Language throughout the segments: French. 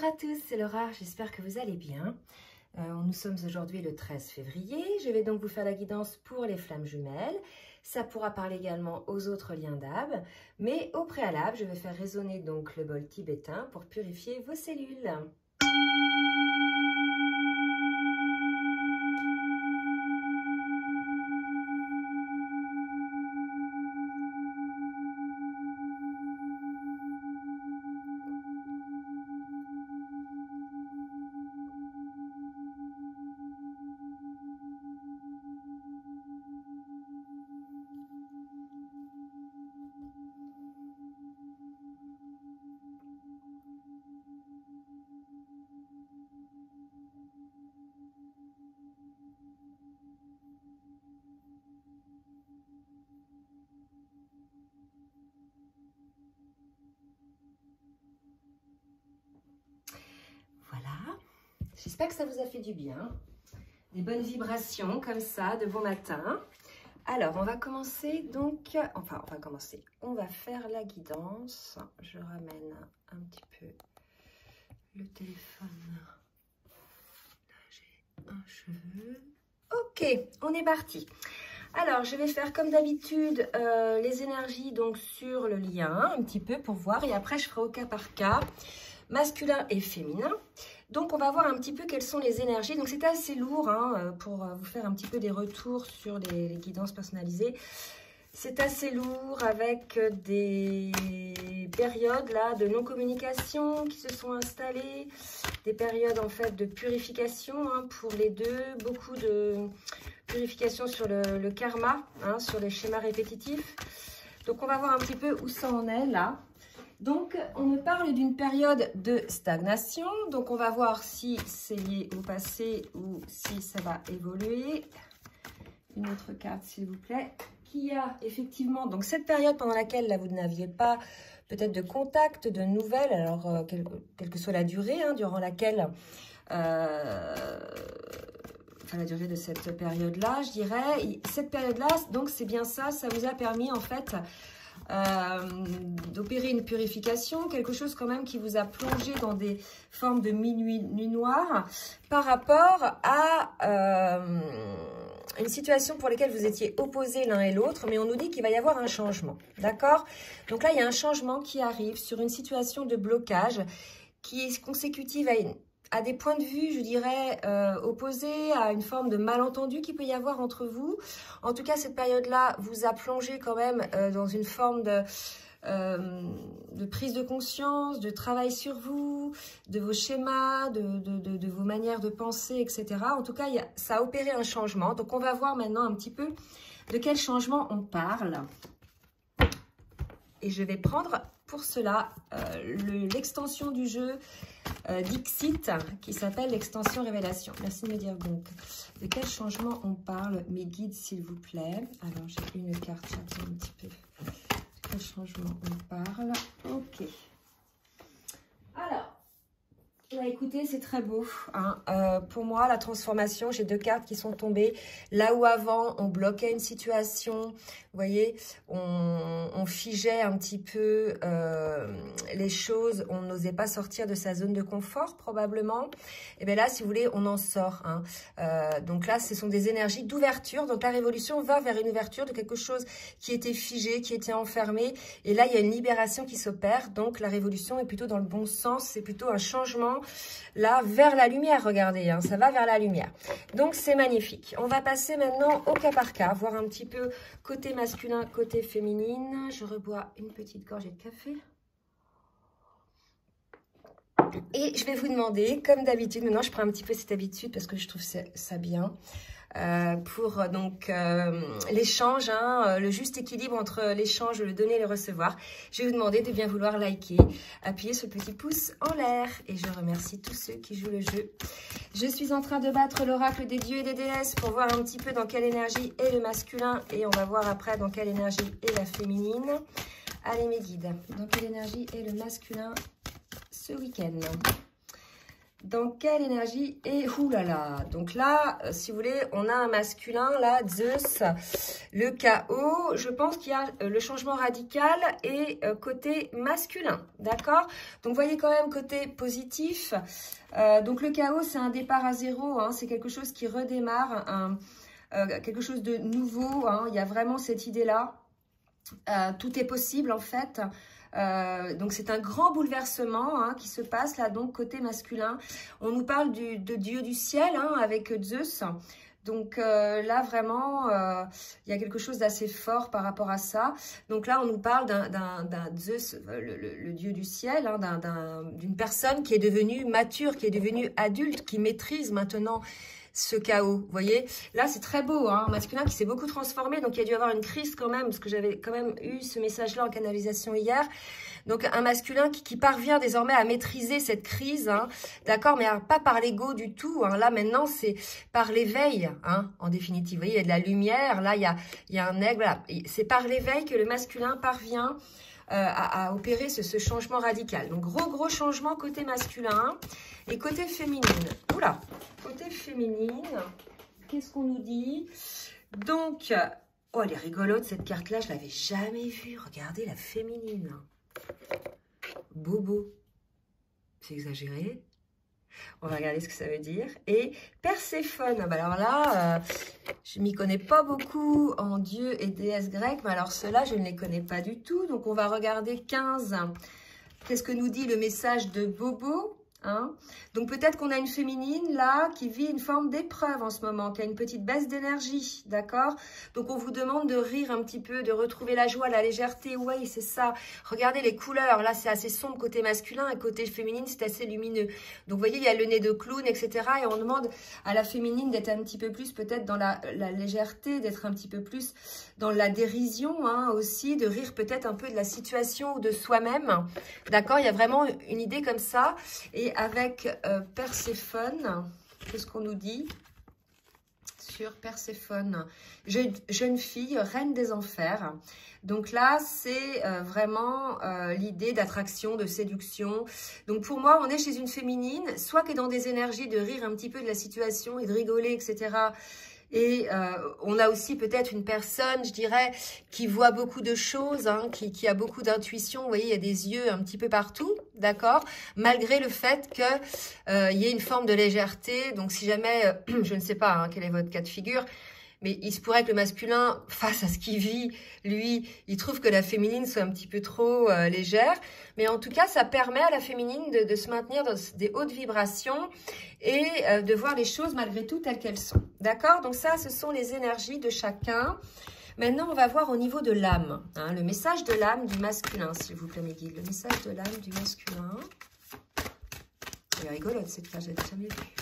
à tous, c'est Laura, j'espère que vous allez bien. Nous sommes aujourd'hui le 13 février, je vais donc vous faire la guidance pour les flammes jumelles. Ça pourra parler également aux autres liens d'âme, mais au préalable, je vais faire résonner donc le bol tibétain pour purifier vos cellules. Voilà, j'espère que ça vous a fait du bien. Des bonnes vibrations comme ça de bon matin. Alors, on va commencer donc, on va faire la guidance. Je ramène un petit peu le téléphone. Là, j'ai un cheveu. Ok, on est parti. Alors, je vais faire comme d'habitude les énergies donc sur le lien, un petit peu pour voir. Et après, je ferai au cas par cas, masculin et féminin. Donc, on va voir un petit peu quelles sont les énergies. Donc, c'est assez lourd hein, pour vous faire un petit peu des retours sur les guidances personnalisées. C'est assez lourd avec des périodes là de non-communication qui se sont installées, des périodes en fait de purification hein, pour les deux, beaucoup de purification sur le karma, hein, sur les schémas répétitifs. Donc, on va voir un petit peu où ça en est là. Donc, on me parle d'une période de stagnation. Donc, on va voir si c'est lié au passé ou si ça va évoluer. Une autre carte, s'il vous plaît. Qui a effectivement donc cette période pendant laquelle là, vous n'aviez pas peut-être de contact, de nouvelles, alors quelle que soit la durée, hein, durant laquelle... la durée de cette période-là, je dirais. Cette période-là, donc c'est bien ça, ça vous a permis en fait d'opérer une purification, quelque chose quand même qui vous a plongé dans des formes de nuit noire par rapport à une situation pour laquelle vous étiez opposés l'un et l'autre, mais on nous dit qu'il va y avoir un changement, d'accord? Donc là, il y a un changement qui arrive sur une situation de blocage qui est consécutive à des points de vue, je dirais, opposés, à une forme de malentendu qu'il peut y avoir entre vous. En tout cas, cette période-là vous a plongé quand même dans une forme de prise de conscience, de travail sur vous, de vos schémas, de vos manières de penser, etc. En tout cas, ça a opéré un changement. Donc, on va voir maintenant un petit peu de quel changement on parle. Et je vais prendre pour cela l'extension du jeu Dixit qui s'appelle l'extension révélation. Merci de me dire donc de quel changement on parle, mes guides s'il vous plaît. Alors j'ai une carte un petit peu. De quel changement on parle? Ok. Alors, bah, écoutez, c'est très beau. Hein. Pour moi, la transformation, j'ai deux cartes qui sont tombées. Là où avant, on bloquait une situation, vous voyez, on figeait un petit peu les choses, on n'osait pas sortir de sa zone de confort probablement. Et bien là, si vous voulez, on en sort. Hein. Donc là, ce sont des énergies d'ouverture. Donc la révolution va vers une ouverture de quelque chose qui était figé, qui était enfermé. Et là, il y a une libération qui s'opère. Donc la révolution est plutôt dans le bon sens. C'est plutôt un changement là vers la lumière. Regardez, hein, ça va vers la lumière. Donc c'est magnifique. On va passer maintenant au cas par cas, voir un petit peu côté masculin, côté féminine. Je rebois une petite gorgée de café. Et je vais vous demander, comme d'habitude, maintenant je prends un petit peu cette habitude parce que je trouve ça bien, pour donc l'échange, hein, le juste équilibre entre l'échange, le donner et le recevoir. Je vais vous demander de bien vouloir liker, appuyer sur le petit pouce en l'air. Et je remercie tous ceux qui jouent le jeu. Je suis en train de battre l'oracle des dieux et des déesses pour voir un petit peu dans quelle énergie est le masculin. Et on va voir après dans quelle énergie est la féminine. Allez mes guides, dans quelle énergie est le masculin ce week-end? Dans quelle énergie? Et oulala, donc là, si vous voulez, on a un masculin, là, Zeus, le chaos. Je pense qu'il y a le changement radical et côté masculin, d'accord? Donc, vous voyez quand même côté positif. Donc, le chaos, c'est un départ à zéro, hein, c'est quelque chose qui redémarre, quelque chose de nouveau, hein, il y a vraiment cette idée-là. Tout est possible, en fait. Donc c'est un grand bouleversement hein, qui se passe là donc côté masculin. On nous parle de dieu du ciel hein, avec Zeus. Donc là vraiment il y a quelque chose d'assez fort par rapport à ça. Donc là on nous parle d'un Zeus, le dieu du ciel, hein, d'une personne qui est devenue mature, qui est devenue adulte, qui maîtrise maintenant ce chaos, vous voyez. Là, c'est très beau, hein, un masculin qui s'est beaucoup transformé, donc il y a dû avoir une crise quand même, parce que j'avais quand même eu ce message-là en canalisation hier. Donc, un masculin qui parvient désormais à maîtriser cette crise, hein, d'accord, mais pas par l'ego du tout. Hein, là, maintenant, c'est par l'éveil, hein, en définitive. Vous voyez, il y a de la lumière, là, il y a un aigle, voilà. C'est par l'éveil que le masculin parvient à opérer ce changement radical. Donc, gros changement côté masculin et côté féminine. Oula, côté féminine, qu'est-ce qu'on nous dit? Donc, oh, elle est rigolote cette carte-là, je ne l'avais jamais vue. Regardez la féminine. Bobo. C'est exagéré. On va regarder ce que ça veut dire. Et Perséphone. Bah alors là, je ne m'y connais pas beaucoup en dieux et déesses grecques. Mais alors ceux-là, je ne les connais pas du tout. Donc on va regarder 15. Qu'est-ce que nous dit le message de Bobo? Hein? Donc peut-être qu'on a une féminine là qui vit une forme d'épreuve en ce moment, qui a une petite baisse d'énergie, d'accord? Donc on vous demande de rire un petit peu, de retrouver la joie, la légèreté, oui c'est ça. Regardez les couleurs, là c'est assez sombre côté masculin et côté féminine c'est assez lumineux. Donc vous voyez il y a le nez de clown, etc. Et on demande à la féminine d'être un petit peu plus peut-être dans la légèreté, d'être un petit peu plus dans la dérision hein, aussi, de rire peut-être un peu de la situation ou de soi-même, d'accord? Il y a vraiment une idée comme ça. Et avec Perséphone, qu'est-ce qu'on nous dit sur Perséphone? Jeune fille, reine des enfers. Donc là, c'est vraiment l'idée d'attraction, de séduction. Donc pour moi, on est chez une féminine, soit qui est dans des énergies de rire un petit peu de la situation et de rigoler, etc. Et on a aussi peut-être une personne, je dirais, qui voit beaucoup de choses, hein, qui a beaucoup d'intuition. Vous voyez, il y a des yeux un petit peu partout, d'accord? Malgré le fait qu'il y ait une forme de légèreté. Donc, si jamais, je ne sais pas hein, quel est votre cas de figure, mais il se pourrait que le masculin, face à ce qu'il vit, lui, il trouve que la féminine soit un petit peu trop légère. Mais en tout cas, ça permet à la féminine de se maintenir dans des hautes vibrations et de voir les choses malgré tout telles qu'elles sont. D'accord? Donc ça, ce sont les énergies de chacun. Maintenant, on va voir au niveau de l'âme. Hein, le message de l'âme du masculin, s'il vous plaît, mes guides. Le message de l'âme du masculin. Elle est rigolote, cette page, je l'ai jamais vue.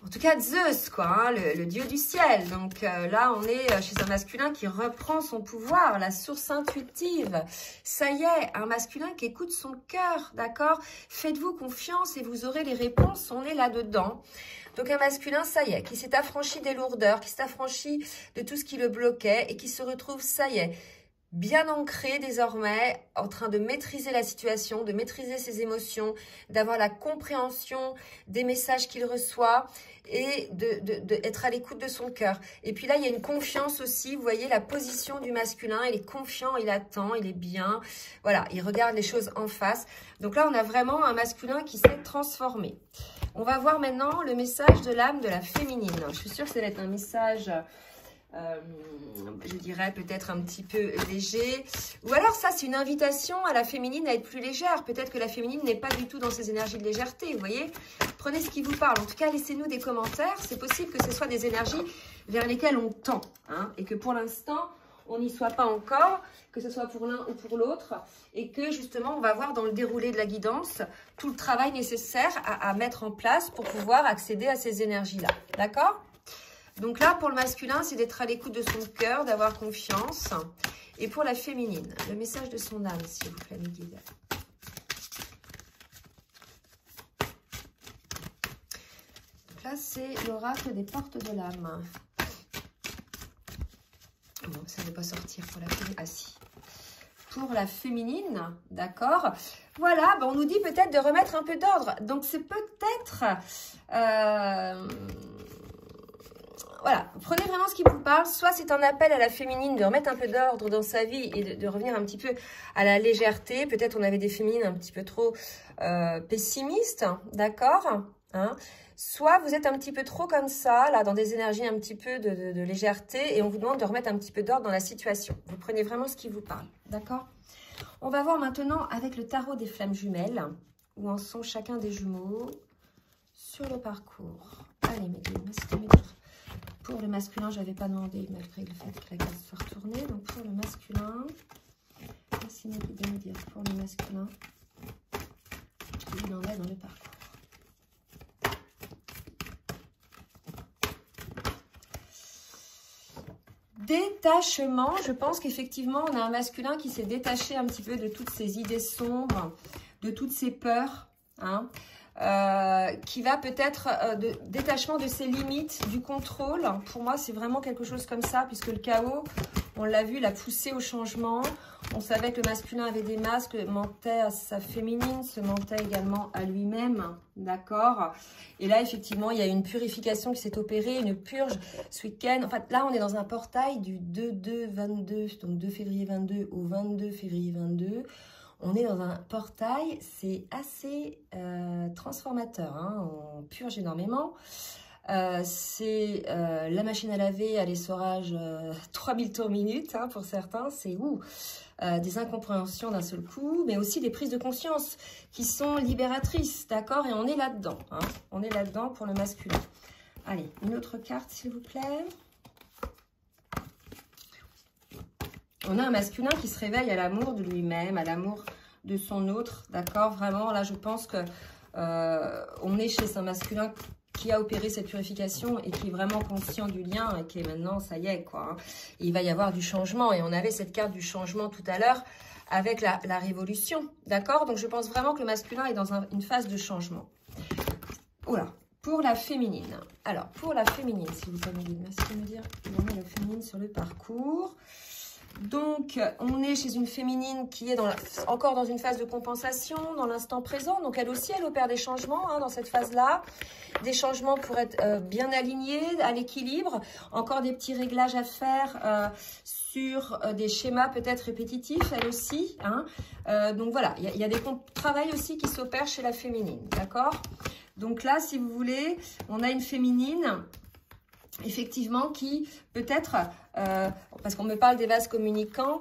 En tout cas, Zeus, quoi, hein, le dieu du ciel. Donc là, on est chez un masculin qui reprend son pouvoir, la source intuitive. Ça y est, un masculin qui écoute son cœur, d'accord? Faites-vous confiance et vous aurez les réponses, on est là-dedans. Donc un masculin, ça y est, qui s'est affranchi des lourdeurs, qui s'est affranchi de tout ce qui le bloquait et qui se retrouve, ça y est, bien ancré désormais, en train de maîtriser la situation, de maîtriser ses émotions, d'avoir la compréhension des messages qu'il reçoit et d'être à l'écoute de son cœur. Et puis là, il y a une confiance aussi, vous voyez la position du masculin, il est confiant, il attend, il est bien, voilà, il regarde les choses en face. Donc là, on a vraiment un masculin qui s'est transformé. On va voir maintenant le message de l'âme de la féminine. Je suis sûre que ça va être un message... je dirais peut-être un petit peu léger, ou alors ça c'est une invitation à la féminine à être plus légère. Peut-être que la féminine n'est pas du tout dans ses énergies de légèreté, vous voyez. Prenez ce qui vous parle, en tout cas laissez-nous des commentaires. C'est possible que ce soit des énergies vers lesquelles on tend hein, et que pour l'instant on n'y soit pas encore, que ce soit pour l'un ou pour l'autre, et que justement on va voir dans le déroulé de la guidance tout le travail nécessaire à mettre en place pour pouvoir accéder à ces énergies là, d'accord? Donc là, pour le masculin, c'est d'être à l'écoute de son cœur, d'avoir confiance. Et pour la féminine, le message de son âme, s'il vous plaît, mes guides. Donc là, c'est l'oracle des portes de l'âme. Bon, ça ne veut pas sortir pour la féminine. Ah si. pour la féminine, d'accord? Voilà, ben on nous dit peut-être de remettre un peu d'ordre. Donc, c'est peut-être... voilà, prenez vraiment ce qui vous parle. Soit c'est un appel à la féminine de remettre un peu d'ordre dans sa vie et de revenir un petit peu à la légèreté. Peut-être on avait des féminines un petit peu trop pessimistes, d'accord, hein? Soit vous êtes un petit peu trop comme ça, là, dans des énergies un petit peu de légèreté et on vous demande de remettre un petit peu d'ordre dans la situation. Vous prenez vraiment ce qui vous parle, d'accord? On va voir maintenant avec le tarot des flammes jumelles, où en sont chacun des jumeaux sur le parcours. Allez, mes guides, pour le masculin, je n'avais pas demandé, malgré le fait que la case soit retournée. Donc, pour le masculin, merci de me dire, pour le masculin, il en est dans le parcours. Détachement, je pense qu'effectivement, on a un masculin qui s'est détaché un petit peu de toutes ses idées sombres, de toutes ses peurs, hein, qui va peut-être de détachement de ses limites, du contrôle. Pour moi, c'est vraiment quelque chose comme ça, puisque le chaos, on l'a vu, l'a poussé au changement. On savait que le masculin avait des masques, mentait à sa féminine, se mentait également à lui-même, d'accord? Et là, effectivement, il y a une purification qui s'est opérée, une purge ce week-end. En fait, là, on est dans un portail du 2-2-22, donc 2 février 22 au 22 février 22. On est dans un portail, c'est assez transformateur, hein, on purge énormément. C'est la machine à laver à l'essorage 3000 tours minute, hein, pour certains, c'est des incompréhensions d'un seul coup, mais aussi des prises de conscience qui sont libératrices, d'accord? Et on est là-dedans, hein, on est là-dedans pour le masculin. Allez, une autre carte, s'il vous plaît. On a un masculin qui se réveille à l'amour de lui-même, à l'amour de son autre, d'accord? Vraiment, là, je pense que on est chez un masculin qui a opéré cette purification et qui est vraiment conscient du lien et qui est maintenant, ça y est, quoi. Hein. Et il va y avoir du changement. Et on avait cette carte du changement tout à l'heure avec la révolution, d'accord? Donc, je pense vraiment que le masculin est dans une phase de changement. Voilà. Pour la féminine. Alors, pour la féminine, si vous pouvez me dire, merci de me dire, on met la féminine sur le parcours. Donc, on est chez une féminine qui est encore dans une phase de compensation, dans l'instant présent. Donc, elle aussi, elle opère des changements, hein, dans cette phase-là. Des changements pour être bien alignés, à l'équilibre. Encore des petits réglages à faire sur des schémas peut-être répétitifs, elle aussi. Hein. Donc, voilà, il y a des travails aussi qui s'opèrent chez la féminine, d'accord? Donc là, si vous voulez, on a une féminine... effectivement, qui peut-être, parce qu'on me parle des vases communicants,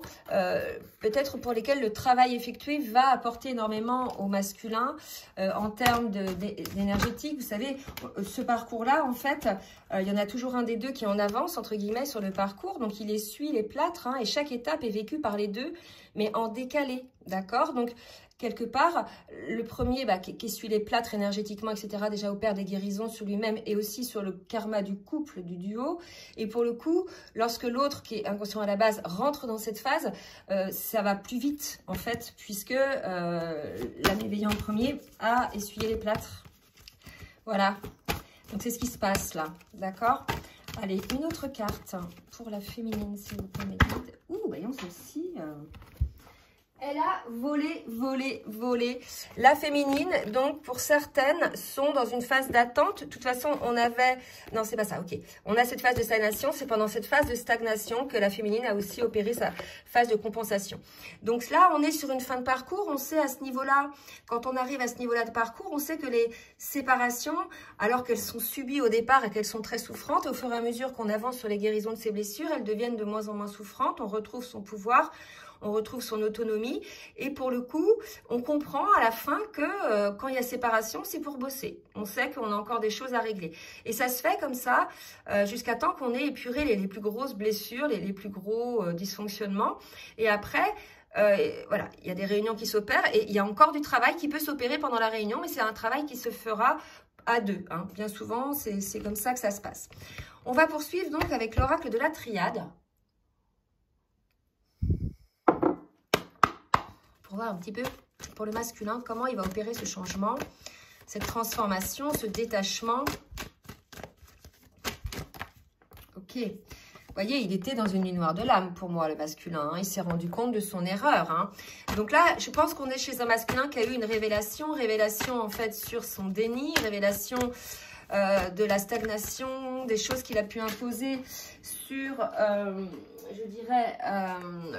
peut-être pour lesquels le travail effectué va apporter énormément au masculin en termes d'énergétique. Vous savez, ce parcours-là, en fait, il y en a toujours un des deux qui est en avance, entre guillemets, sur le parcours. Donc, il essuie les plâtres, hein, et chaque étape est vécue par les deux, mais en décalé, d'accord? Donc, quelque part, le premier qui essuie les plâtres énergétiquement, etc., déjà opère des guérisons sur lui-même et aussi sur le karma du couple, du duo. Et pour le coup, lorsque l'autre, qui est inconscient à la base, rentre dans cette phase, ça va plus vite, en fait, puisque l'âme éveillée en premier a essuyé les plâtres. Voilà. Donc, c'est ce qui se passe là. D'accord? Allez, une autre carte pour la féminine, s'il vous plaît, mes guides. Ouh, voyons celle-ci. Elle a volé, volé, volé. La féminine, donc, pour certaines, sont dans une phase d'attente. De toute façon, on avait... Non, c'est pas ça, ok. On a cette phase de stagnation. C'est pendant cette phase de stagnation que la féminine a aussi opéré sa phase de compensation. Donc là, on est sur une fin de parcours. On sait à ce niveau-là, quand on arrive à ce niveau-là de parcours, on sait que les séparations, alors qu'elles sont subies au départ et qu'elles sont très souffrantes, au fur et à mesure qu'on avance sur les guérisons de ces blessures, elles deviennent de moins en moins souffrantes. On retrouve son pouvoir, on retrouve son autonomie et pour le coup, on comprend à la fin que quand il y a séparation, c'est pour bosser. On sait qu'on a encore des choses à régler. Et ça se fait comme ça jusqu'à temps qu'on ait épuré les plus grosses blessures, les plus gros dysfonctionnements. Et après, voilà, il y a des réunions qui s'opèrent et il y a encore du travail qui peut s'opérer pendant la réunion, mais c'est un travail qui se fera à deux. Hein. Bien souvent, c'est comme ça que ça se passe. On va poursuivre donc avec l'oracle de la triade. Pour voir un petit peu pour le masculin, comment il va opérer ce changement, cette transformation, ce détachement. Ok, Vous voyez, il était dans une nuit noire de l'âme pour moi, le masculin. Hein. Il s'est rendu compte de son erreur. Hein. Donc là, je pense qu'on est chez un masculin qui a eu une révélation. Révélation, en fait, sur son déni. Révélation de la stagnation, des choses qu'il a pu imposer sur, je dirais,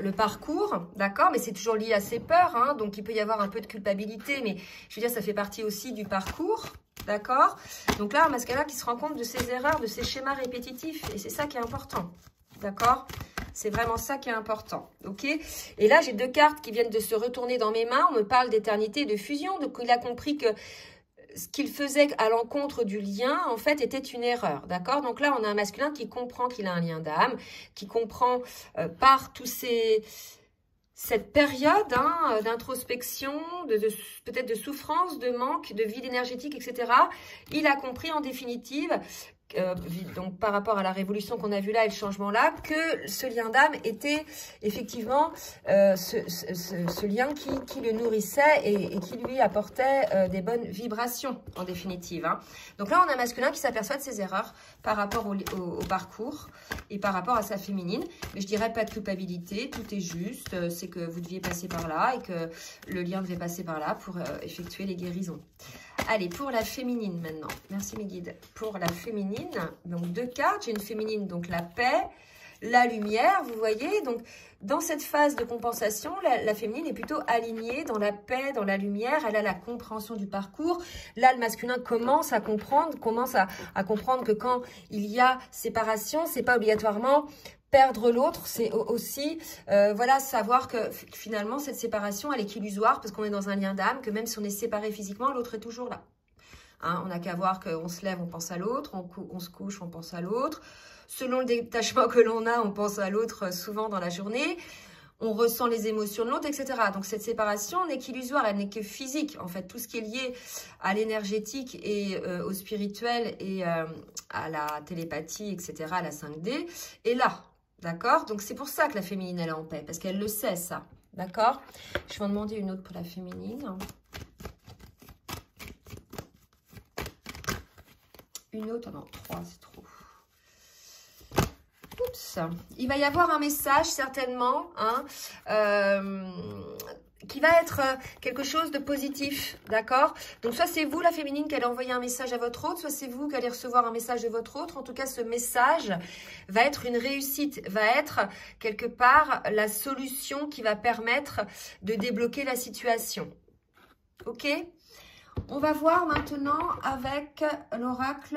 le parcours. D'accord? Mais c'est toujours lié à ses peurs. Hein. Donc, il peut y avoir un peu de culpabilité. Mais je veux dire, ça fait partie aussi du parcours. D'accord? Donc là, un masculin qui se rend compte de ses erreurs, de ses schémas répétitifs. Et c'est ça qui est important. D'accord? C'est vraiment ça qui est important. Ok? Et là, j'ai deux cartes qui viennent de se retourner dans mes mains. On me parle d'éternité et de fusion. Donc, il a compris que ce qu'il faisait à l'encontre du lien, en fait, était une erreur. D'accord? Donc là, on a un masculin qui comprend qu'il a un lien d'âme, qui comprend par tous ces... Cette période hein, d'introspection, peut-être de souffrance, de manque, de vide énergétique, etc. Il a compris en définitive, donc par rapport à la révolution qu'on a vue là et le changement là, que ce lien d'âme était effectivement ce lien qui le nourrissait et qui lui apportait des bonnes vibrations en définitive. Hein. Donc là, on a un masculin qui s'aperçoit de ses erreurs par rapport au parcours et par rapport à sa féminine. Mais je dirais pas de culpabilité, tout est juste, c'est que vous deviez passer par là et que le lien devait passer par là pour effectuer les guérisons. Allez, pour la féminine maintenant. Merci mes guides. Pour la féminine, donc deux cartes. J'ai une féminine, donc la paix, la lumière, vous voyez. Donc, dans cette phase de compensation, la féminine est plutôt alignée dans la paix, dans la lumière. Elle a la compréhension du parcours. Là, le masculin commence à comprendre, comprendre que quand il y a séparation, c'est pas obligatoirement perdre l'autre, c'est aussi voilà, savoir que finalement cette séparation elle est illusoire parce qu'on est dans un lien d'âme, que même si on est séparé physiquement, l'autre est toujours là. Hein, on n'a qu'à voir qu'on se lève, on pense à l'autre, on se couche, on pense à l'autre. Selon le détachement que l'on a, on pense à l'autre souvent dans la journée. On ressent les émotions de l'autre, etc. Donc cette séparation n'est qu'illusoire, elle n'est que physique. En fait, tout ce qui est lié à l'énergétique et au spirituel et à la télépathie, etc., à la 5D, est là. D'accord? Donc, c'est pour ça que la féminine, elle est en paix. Parce qu'elle le sait, ça. D'accord? Je vais en demander une autre pour la féminine. Une autre? Non, 3, c'est trop. Oups. Il va y avoir un message, certainement, hein, qui va être quelque chose de positif, d'accord? Donc, soit c'est vous, la féminine, qui allez envoyer un message à votre autre, soit c'est vous qui allez recevoir un message de votre autre. En tout cas, ce message va être une réussite, va être quelque part la solution qui va permettre de débloquer la situation. Ok? On va voir maintenant avec l'oracle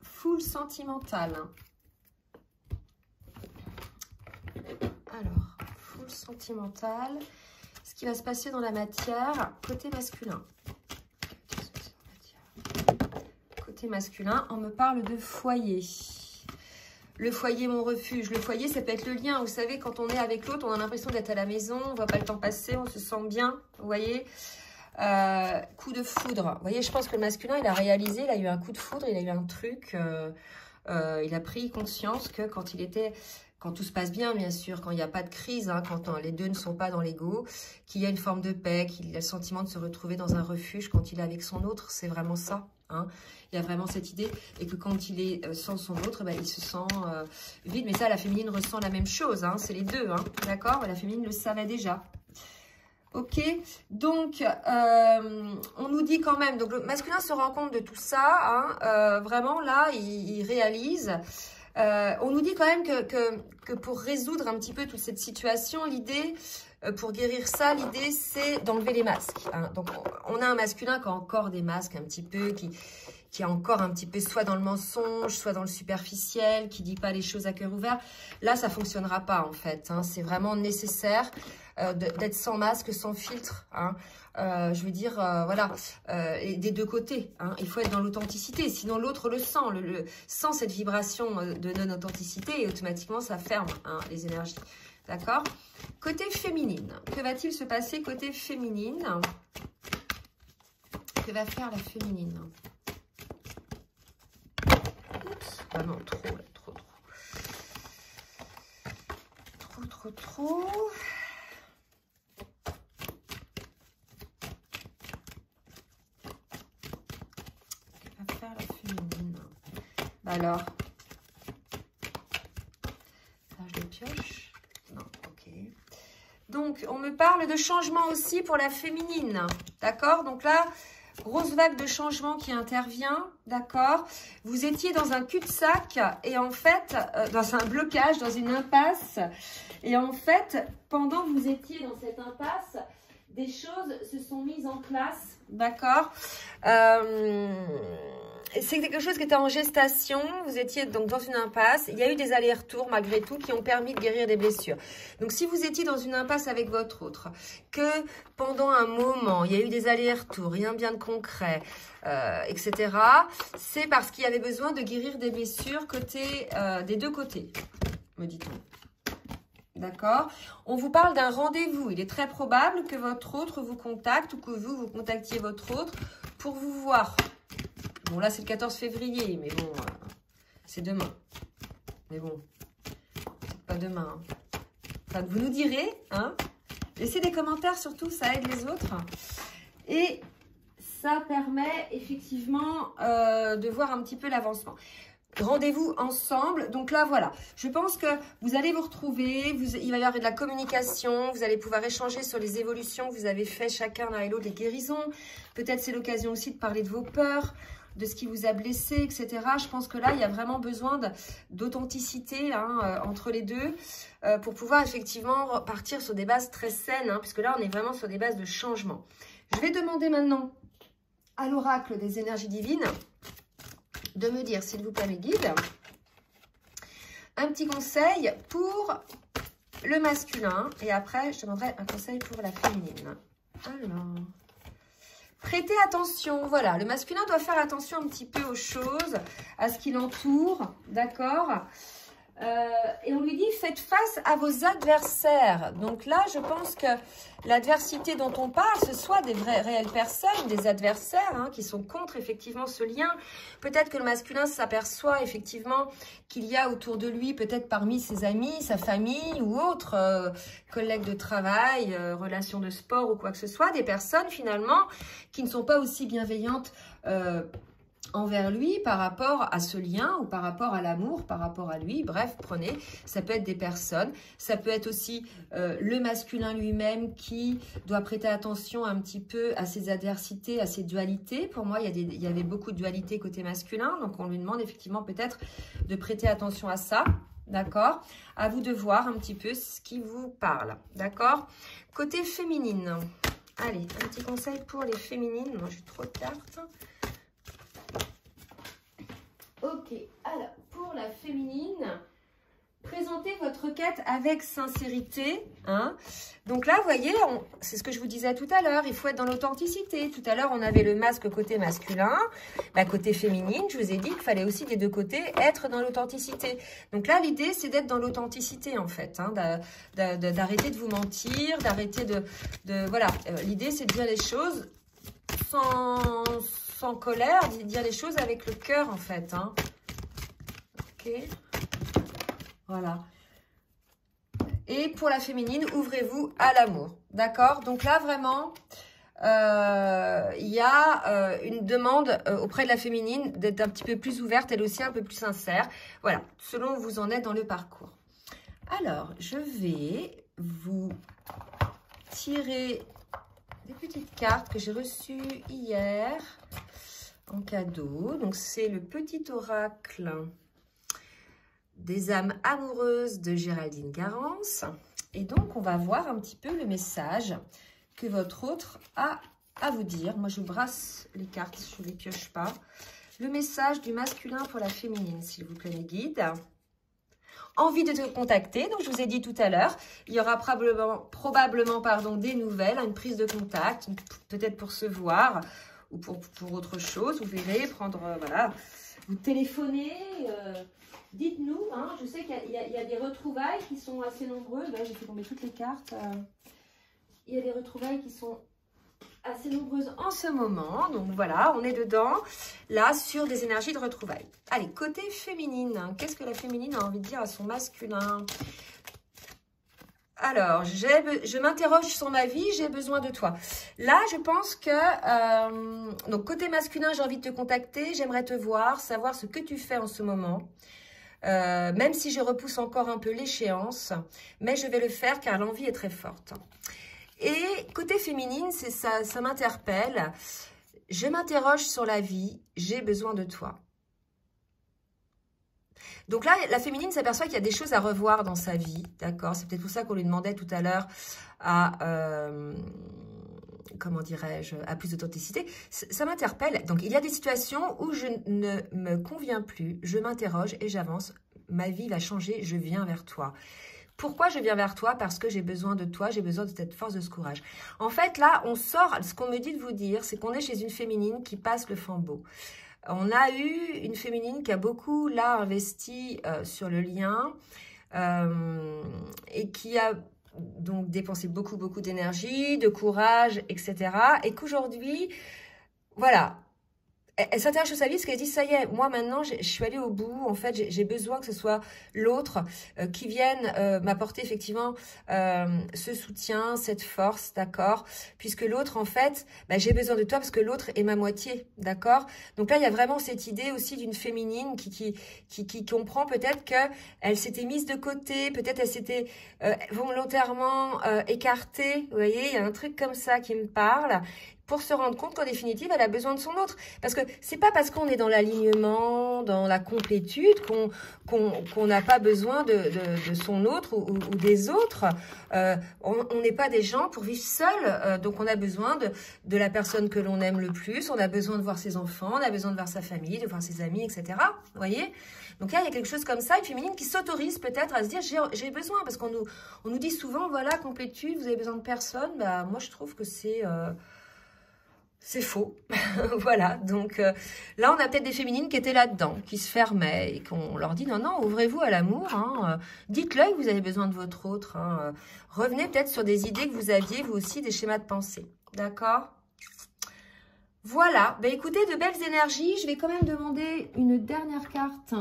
Foule Sentimentale. Alors, Foule Sentimentale. Ce qui va se passer dans la matière, côté masculin. Côté masculin, on me parle de foyer. Le foyer, mon refuge. Le foyer, ça peut être le lien. Vous savez, quand on est avec l'autre, on a l'impression d'être à la maison, on ne voit pas le temps passer, on se sent bien. Vous voyez, coup de foudre. Vous voyez, je pense que le masculin, il a réalisé, il a eu un coup de foudre, il a eu un truc. Il a pris conscience que quand il était... Quand tout se passe bien, bien sûr, quand il n'y a pas de crise, hein, quand les deux ne sont pas dans l'ego, qu'il y a une forme de paix, qu'il a le sentiment de se retrouver dans un refuge quand il est avec son autre, c'est vraiment ça. Hein. Il y a vraiment cette idée, et que quand il est sans son autre, il se sent vide. Mais ça, la féminine ressent la même chose, hein, c'est les deux, hein, d'accord? La féminine le savait déjà. Ok, donc on nous dit quand même, donc le masculin se rend compte de tout ça, hein, vraiment là, il réalise... on nous dit quand même que pour résoudre un petit peu toute cette situation, l'idée, pour guérir ça, l'idée c'est d'enlever les masques. Hein. Donc on a un masculin qui a encore des masques un petit peu, qui est encore un petit peu soit dans le mensonge, soit dans le superficiel, qui dit pas les choses à cœur ouvert. Là, ça fonctionnera pas en fait. Hein. C'est vraiment nécessaire d'être sans masque, sans filtre. Hein. Je veux dire, voilà, et des deux côtés. Hein. Il faut être dans l'authenticité, sinon l'autre le sent. Sent cette vibration de non-authenticité et automatiquement, ça ferme hein, les énergies. D'accord? Côté féminine, que va-t-il se passer côté féminine? Que va faire la féminine? Oups, ah non, trop, là, trop. Que va faire la féminine? Alors, Donc, on me parle de changement aussi pour la féminine. D'accord? Donc là, grosse vague de changement qui intervient. D'accord? Vous étiez dans un cul-de-sac et en fait, dans un blocage, dans une impasse. Et en fait, pendant que vous étiez dans cette impasse, des choses se sont mises en place. D'accord? C'est quelque chose qui était en gestation, vous étiez donc dans une impasse, il y a eu des allers-retours malgré tout qui ont permis de guérir des blessures. Donc si vous étiez dans une impasse avec votre autre, que pendant un moment il y a eu des allers-retours, rien bien de concret, etc., c'est parce qu'il y avait besoin de guérir des blessures des deux côtés, me dit-on. D'accord? On vous parle d'un rendez-vous. Il est très probable que votre autre vous contacte ou que vous contactiez votre autre pour vous voir. Bon, là, c'est le 14 février, mais bon, c'est demain. Mais bon, c'est pas demain. Hein. Enfin, vous nous direz, hein. Laissez des commentaires surtout, ça aide les autres. Et ça permet effectivement de voir un petit peu l'avancement. Rendez-vous ensemble. Donc là, voilà. Je pense que vous allez vous retrouver. Il va y avoir de la communication. Vous allez pouvoir échanger sur les évolutions que vous avez fait chacun l'un et l'autre, les guérisons. Peut-être c'est l'occasion aussi de parler de vos peurs, de ce qui vous a blessé, etc. Je pense que là, il y a vraiment besoin d'authenticité entre les deux pour pouvoir effectivement partir sur des bases très saines, puisque là, on est vraiment sur des bases de changement. Je vais demander maintenant à l'oracle des énergies divines de me dire, s'il vous plaît, mes guides, un petit conseil pour le masculin. Et après, je demanderai un conseil pour la féminine. Alors, prêtez attention. Voilà, le masculin doit faire attention un petit peu aux choses, à ce qui l'entoure. D'accord? Et on lui dit, faites face à vos adversaires. Donc là, je pense que l'adversité dont on parle, ce soit des réelles personnes, des adversaires qui sont contre effectivement ce lien. Peut-être que le masculin s'aperçoit effectivement qu'il y a autour de lui, peut-être parmi ses amis, sa famille ou autres collègues de travail, relations de sport ou quoi que ce soit, des personnes finalement qui ne sont pas aussi bienveillantes envers lui par rapport à ce lien ou par rapport à l'amour, par rapport à lui. Bref, prenez, ça peut être des personnes, ça peut être aussi le masculin lui-même qui doit prêter attention un petit peu à ses adversités, à ses dualités. Pour moi, il y avait beaucoup de dualités côté masculin, donc on lui demande effectivement peut-être de prêter attention à ça. D'accord? À vous de voir un petit peu ce qui vous parle. D'accord? Côté féminine. Allez, un petit conseil pour les féminines. Moi, j'ai trop de cartes. Ok, alors, pour la féminine, présentez votre quête avec sincérité. Donc là, vous voyez, c'est ce que je vous disais tout à l'heure, il faut être dans l'authenticité. Tout à l'heure, on avait le masque côté masculin. Côté féminine, je vous ai dit qu'il fallait aussi des deux côtés être dans l'authenticité. Donc là, l'idée, c'est d'être dans l'authenticité, en fait. D'arrêter de vous mentir, d'arrêter voilà, l'idée, c'est de dire les choses sans colère, dire les choses avec le cœur, en fait. Ok. Voilà. Et pour la féminine, ouvrez-vous à l'amour. D'accord? Donc là, vraiment, il y a une demande auprès de la féminine d'être un petit peu plus ouverte, elle aussi un peu plus sincère. Voilà, selon où vous en êtes dans le parcours. Alors, je vais vous tirer des petites cartes que j'ai reçues hier en cadeau. Donc, c'est le petit oracle des âmes amoureuses de Géraldine Garance. Et donc, on va voir un petit peu le message que votre autre a à vous dire. Moi, je brasse les cartes, je ne les pioche pas. Le message du masculin pour la féminine, s'il vous plaît, mes guides. Envie de te contacter, donc je vous ai dit tout à l'heure, il y aura probablement des nouvelles, une prise de contact, peut-être pour se voir ou pour autre chose, vous verrez, voilà, vous téléphonez, dites-nous, je sais qu'il y a des retrouvailles qui sont assez nombreuses, j'ai fait tomber toutes les cartes, il y a des retrouvailles qui sont assez nombreuses en ce moment, donc voilà, on est dedans, là, sur des énergies de retrouvailles. Allez, côté féminine, qu'est-ce que la féminine a envie de dire à son masculin? Alors, je m'interroge sur ma vie, j'ai besoin de toi. Là, je pense que, donc côté masculin, j'ai envie de te contacter, j'aimerais te voir, savoir ce que tu fais en ce moment. même si je repousse encore un peu l'échéance, mais je vais le faire car l'envie est très forte. Et côté féminine, c'est ça, ça m'interpelle. Je m'interroge sur la vie, j'ai besoin de toi. Donc là, la féminine s'aperçoit qu'il y a des choses à revoir dans sa vie, d'accord? C'est peut-être pour ça qu'on lui demandait tout à l'heure à, comment dirais-je, à plus d'authenticité. Ça m'interpelle. Donc, il y a des situations où je ne me conviens plus, je m'interroge et j'avance. Ma vie va changer, je viens vers toi. Pourquoi je viens vers toi? Parce que j'ai besoin de toi, j'ai besoin de cette force, de ce courage. En fait, là, on sort, ce qu'on me dit de vous dire, c'est qu'on est chez une féminine qui passe le flambeau. On a eu une féminine qui a beaucoup, là, investi sur le lien et qui a donc dépensé beaucoup d'énergie, de courage, etc. Et qu'aujourd'hui, voilà, elle s'intéresse sur sa vie parce qu'elle dit, ça y est, moi maintenant, je suis allée au bout. En fait, j'ai besoin que ce soit l'autre qui vienne m'apporter effectivement ce soutien, cette force, d'accord? Puisque l'autre, en fait, bah, j'ai besoin de toi parce que l'autre est ma moitié, d'accord? Donc là, il y a vraiment cette idée aussi d'une féminine qui comprend peut-être qu'elle s'était mise de côté, peut-être elle s'était volontairement écartée. Vous voyez, il y a un truc comme ça qui me parle. Pour se rendre compte qu'en définitive, elle a besoin de son autre. Parce que c'est pas parce qu'on est dans l'alignement, dans la complétude, qu'on n'a pas besoin de son autre ou des autres. On n'est pas des gens pour vivre seuls. Donc, on a besoin de la personne que l'on aime le plus. On a besoin de voir ses enfants, on a besoin de voir sa famille, de voir ses amis, etc. Vous voyez? Donc là, il y a quelque chose comme ça, une féminine qui s'autorise peut-être à se dire « j'ai besoin ». Parce qu'on nous dit souvent, voilà, complétude, vous avez besoin de personne. Bah, moi, je trouve que c'est faux. Voilà, donc là, on a peut-être des féminines qui étaient là-dedans, qui se fermaient et qu'on leur dit « Non, non, ouvrez-vous à l'amour. Hein, dites-le que vous avez besoin de votre autre. Hein, revenez peut-être sur des idées que vous aviez, vous aussi, des schémas de pensée. » D'accord? Voilà. Ben, écoutez, de belles énergies. Je vais quand même demander une dernière carte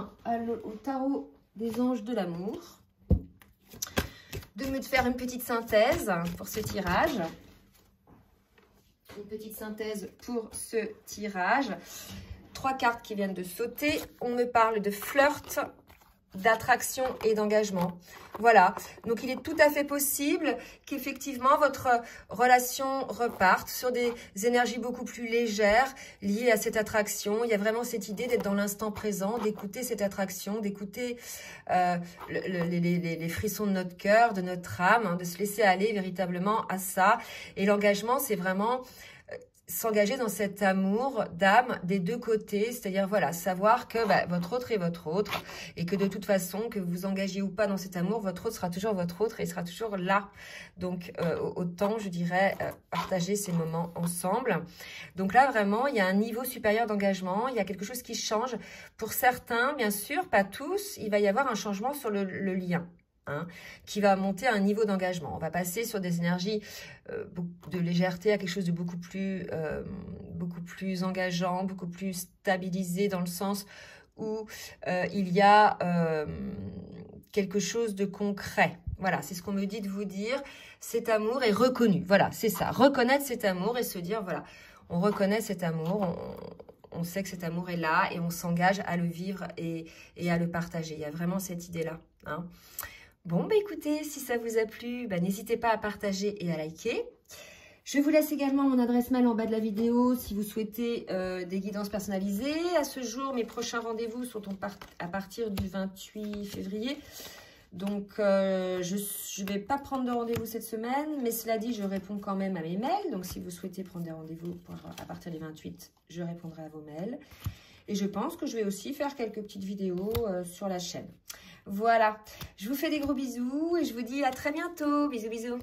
au tarot des anges de l'amour. De me faire une petite synthèse pour ce tirage. Une petite synthèse pour ce tirage. 3 cartes qui viennent de sauter. On me parle de flirt, d'attraction et d'engagement. Voilà. Donc, il est tout à fait possible qu'effectivement, votre relation reparte sur des énergies beaucoup plus légères liées à cette attraction. Il y a vraiment cette idée d'être dans l'instant présent, d'écouter cette attraction, d'écouter les frissons de notre cœur, de notre âme, hein, de se laisser aller véritablement à ça. Et l'engagement, c'est vraiment s'engager dans cet amour d'âme des deux côtés, c'est-à-dire voilà, savoir que bah, votre autre est votre autre et que de toute façon, que vous engagiez ou pas dans cet amour, votre autre sera toujours votre autre et sera toujours là. Donc, autant, je dirais, partager ces moments ensemble. Donc là, vraiment, il y a un niveau supérieur d'engagement, il y a quelque chose qui change. Pour certains, bien sûr, pas tous, il va y avoir un changement sur le lien. Hein, qui va monter à un niveau d'engagement. On va passer sur des énergies de légèreté à quelque chose de beaucoup plus engageant, beaucoup plus stabilisé dans le sens où il y a quelque chose de concret. Voilà, c'est ce qu'on me dit de vous dire. Cet amour est reconnu. Voilà, c'est ça. Reconnaître cet amour et se dire, voilà, on reconnaît cet amour, on sait que cet amour est là et on s'engage à le vivre et à le partager. Il y a vraiment cette idée-là. Hein. Bon, bah écoutez, si ça vous a plu, bah, n'hésitez pas à partager et à liker. Je vous laisse également mon adresse mail en bas de la vidéo si vous souhaitez des guidances personnalisées. À ce jour, mes prochains rendez-vous sont à partir du 28 février. Donc, je ne vais pas prendre de rendez-vous cette semaine, mais cela dit, je réponds quand même à mes mails. Donc, si vous souhaitez prendre des rendez-vous à partir du 28, je répondrai à vos mails. Et je pense que je vais aussi faire quelques petites vidéos sur la chaîne. Voilà, je vous fais des gros bisous et je vous dis à très bientôt. Bisous, bisous.